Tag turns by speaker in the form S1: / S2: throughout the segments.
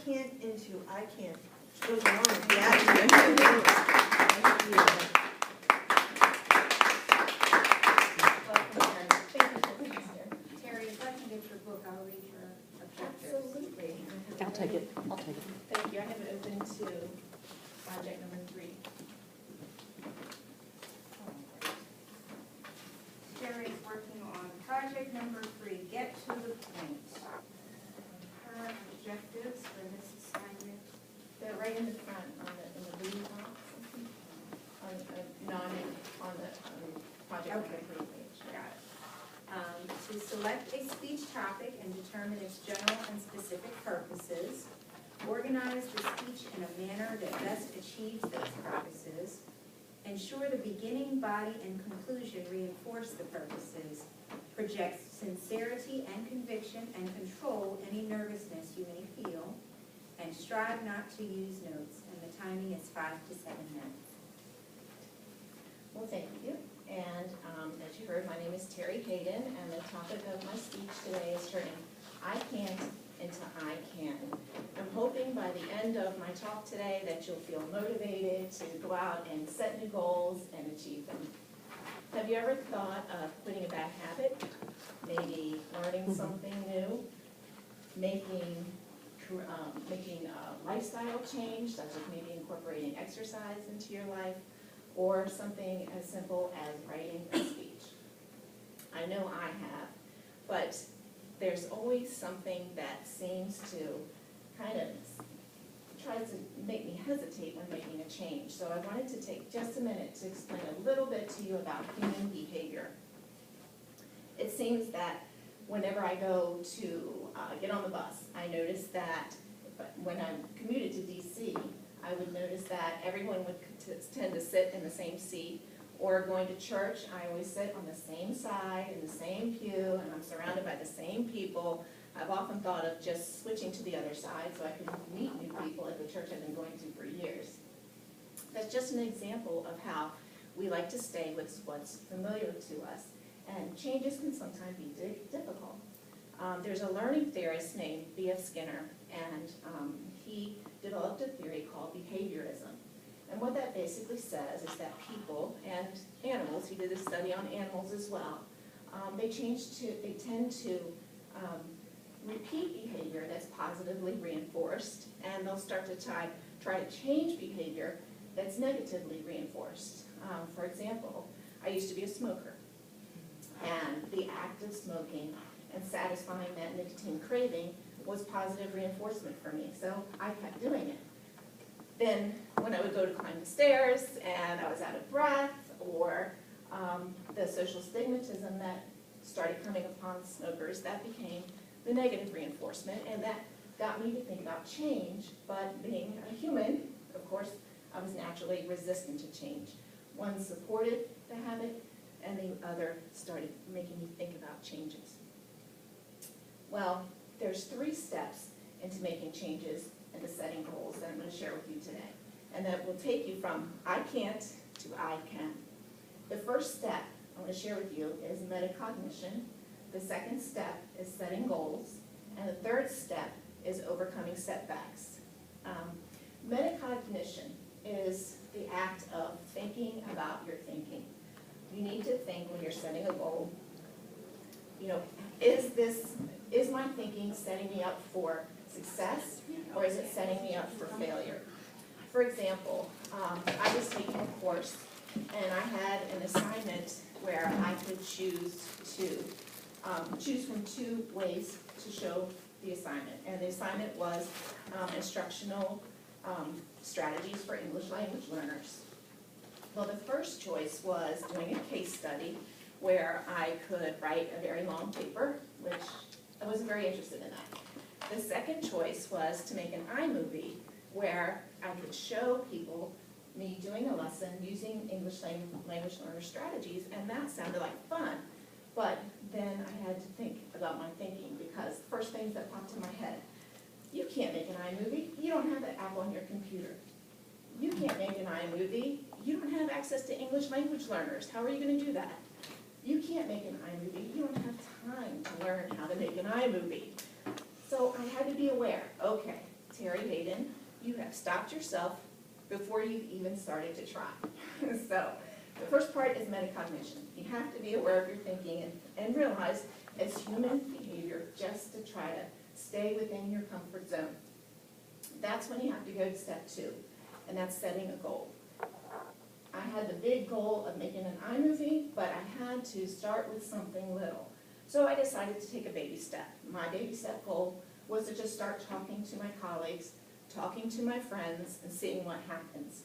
S1: can't into I can't. Goes along with the attitude. Thank you.
S2: Terry, if I can get your book, I'll read your objectives.
S1: Absolutely.
S3: I'll take it. I'll take it.
S4: Thank you. I have it open to project number 3.
S2: Terry is working on project number 3, Get to the Point. Her objectives for this assignment.
S4: They're right in the front in the blue box. On the project number 3 page.
S2: Got it. To select a speech topic and determine its general and specific purposes. Organize the speech in a manner that best achieves those purposes. Ensure the beginning, body, and conclusion reinforce the purposes. Project sincerity and conviction and control any nervousness you may feel. And strive not to use notes, and the timing is 5 to 7 minutes.
S4: Well, thank you. And as you heard, my name is Terry Hayden, and the topic of my speech today is turning I can't into I can. I'm hoping by the end of my talk today that you'll feel motivated to go out and set new goals and achieve them. Have you ever thought of quitting a bad habit? Maybe learning something new? Making a lifestyle change, such as maybe incorporating exercise into your life, or something as simple as writing a speech? I know I have, but there's always something that seems to kind of tries to make me hesitate when making a change. So I wanted to take just a minute to explain a little bit to you about human behavior. It seems that whenever I go to get on the bus, I notice that when I'm commuted to DC, I would notice that everyone would tend to sit in the same seat. Or going to church, I always sit on the same side, in the same pew, and I'm surrounded by the same people. I've often thought of just switching to the other side so I can meet new people at the church I've been going to for years. That's just an example of how we like to stay with what's familiar to us, and changes can sometimes be difficult. There's a learning theorist named B.F. Skinner, and he developed a theory called behaviorism. And what that basically says is that people and animals, he did a study on animals as well, they tend to repeat behavior that's positively reinforced, and they'll start to try to change behavior that's negatively reinforced. For example, I used to be a smoker, and the act of smoking and satisfying that nicotine craving was positive reinforcement for me, so I kept doing it. Then when I would go to climb the stairs and I was out of breath, or the social stigmatism that started coming upon smokers, that became the negative reinforcement, and that got me to think about change. But being a human, of course, I was naturally resistant to change. One supported the habit, and the other started making me think about changes. Well, there's 3 steps into making changes and to setting goals that I'm going to share with you today. And that will take you from I can't to I can. The first step I want to share with you is metacognition. The second step is setting goals. And the third step is overcoming setbacks. Metacognition is the act of thinking about your thinking. You need to think when you're setting a goal, you know, is my thinking setting me up for success, or is it setting me up for failure? For example, I was taking a course, and I had an assignment where I could choose from 2 ways to show the assignment. And the assignment was instructional strategies for English language learners. Well, the first choice was doing a case study where I could write a very long paper, which I wasn't very interested in that. The second choice was to make an iMovie where I could show people me doing a lesson using English language learner strategies, and that sounded like fun. But then I had to think about my thinking, because the first things that popped in my head, you can't make an iMovie, you don't have the app on your computer. You can't make an iMovie, you don't have access to English language learners, how are you going to do that? You can't make an iMovie, you don't have time to learn how to make an iMovie. So I had to be aware, okay, Terry Hayden, you have stopped yourself before you've even started to try. So the first part is metacognition. You have to be aware of your thinking and realize it's human behavior just to try to stay within your comfort zone. That's when you have to go to step 2, and that's setting a goal. I had the big goal of making an iMovie, but I had to start with something little. So I decided to take a baby step. My baby step goal was to just start talking to my colleagues, talking to my friends, and seeing what happens.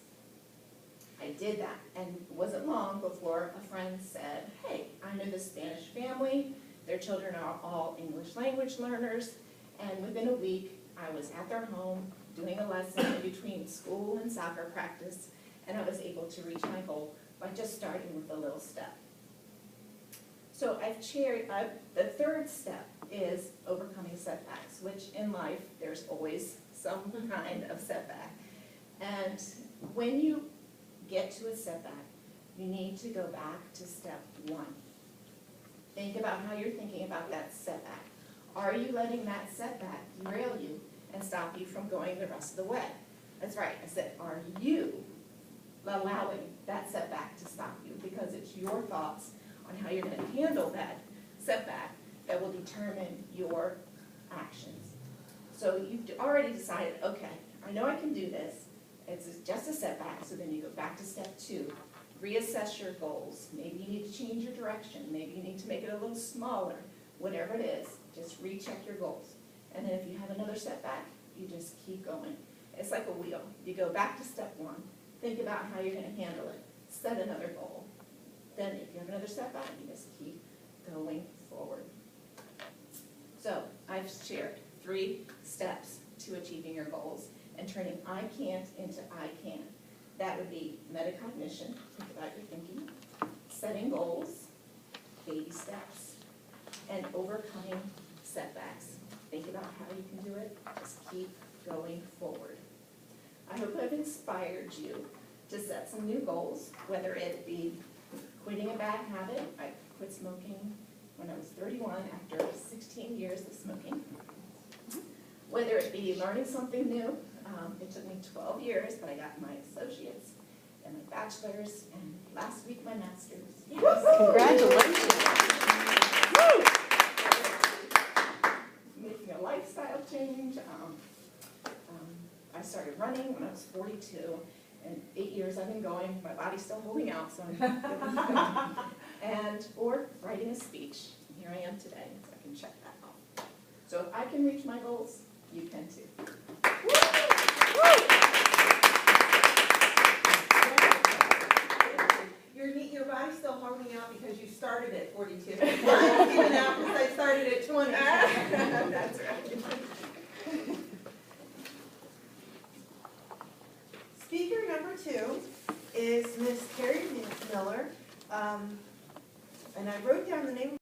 S4: I did that, and it wasn't long before a friend said, hey, I know this Spanish family, their children are all English language learners, and within a week, I was at their home doing a lesson in between school and soccer practice, and I was able to reach my goal by just starting with a little step. So the third step is overcoming setbacks, which in life, there's always some kind of setback. And when you get to a setback, you need to go back to step 1. Think about how you're thinking about that setback. Are you letting that setback derail you and stop you from going the rest of the way? That's right, I said, are you allowing that setback to stop you? Because it's your thoughts on how you're going to handle that setback that will determine your actions. So you've already decided, okay, I know I can do this. It's just a setback, so then you go back to step 2. Reassess your goals. Maybe you need to change your direction. Maybe you need to make it a little smaller. Whatever it is, just recheck your goals. And then if you have another setback, you just keep going. It's like a wheel. You go back to step 1. Think about how you're going to handle it. Set another goal. Then if you have another setback, you just keep going forward. So I've shared 3 steps to achieving your goals and turning I can't into I can. That would be metacognition, think about your thinking, setting goals, baby steps, and overcoming setbacks. Think about how you can do it, just keep going forward. I hope I've inspired you to set some new goals, whether it be quitting a bad habit. I quit smoking when I was 31 after 16 years of smoking. Whether it be learning something new. It took me 12 years, but I got my associates and my bachelor's, and last week my master's. Yes.
S1: Congratulations.
S4: Making a lifestyle change. I started running when I was 42, and 8 years I've been going. My body's still holding out, so I'm or writing a speech. And here I am today, so I can check that off. So if I can reach my goals, you can too.
S1: Your body's still holding out because you started at 42. Mine's giving out because I started at 20.
S4: That's right.
S1: Speaker number 2 is Miss Carrie Miller. And I wrote down the name